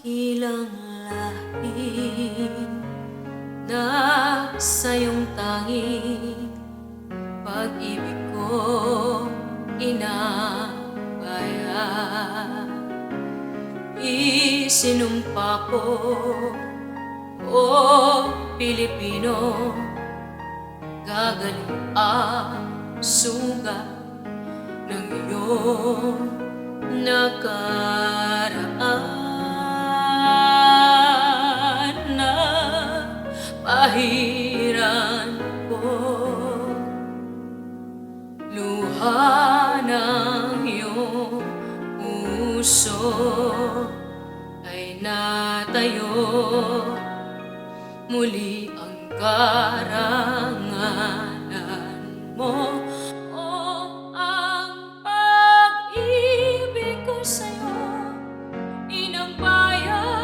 dakilang lahi na sa iyong tanging pag-ibig ko inabaya. Isinumpa ko, o Pilipino, gagaling ang sugat ng iyong nakaraan na pahiran ko. Luha ng iyong puso ay natayo, muli ang karangalan mo. Ang pag-ibig ko sa'yo inambayan.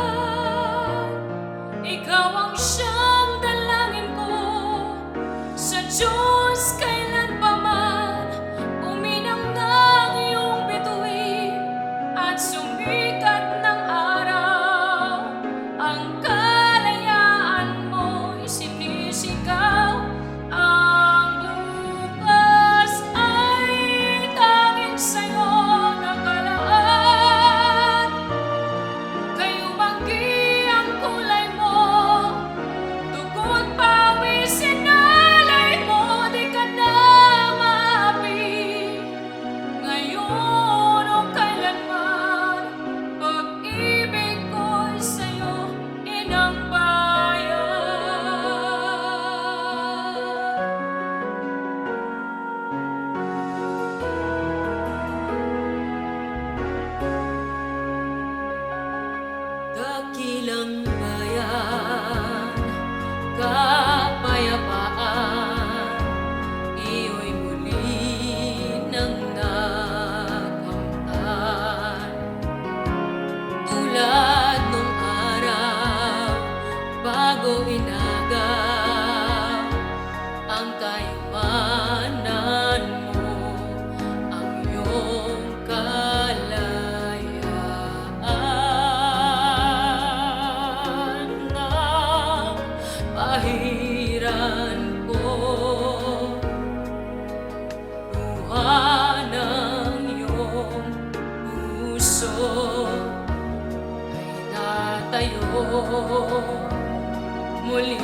Ikaw ang siyang dalangin ko sa Diyos kailanpaman. Uminang ng iyong bituin at sumikat ng araw. Ang kalayaan mo'y sinisigaw. Ang bukas ay tanging sa'yo nakalaan. Kayo manggi ang kulay mo, dugo't pawis sinalay mo, di ka na maapi. Ngayon o kailanman, pag-ibig ko'y sa'yo inambayan. Dakilang bayan, kapayapaan, iyo'y muli nang nakamtan. Tulad nung araw bago inagaw ang kayamanan mo, ang iyong kalayaan ng pahiran ko. Luha ng iyong puso ay natayo, muli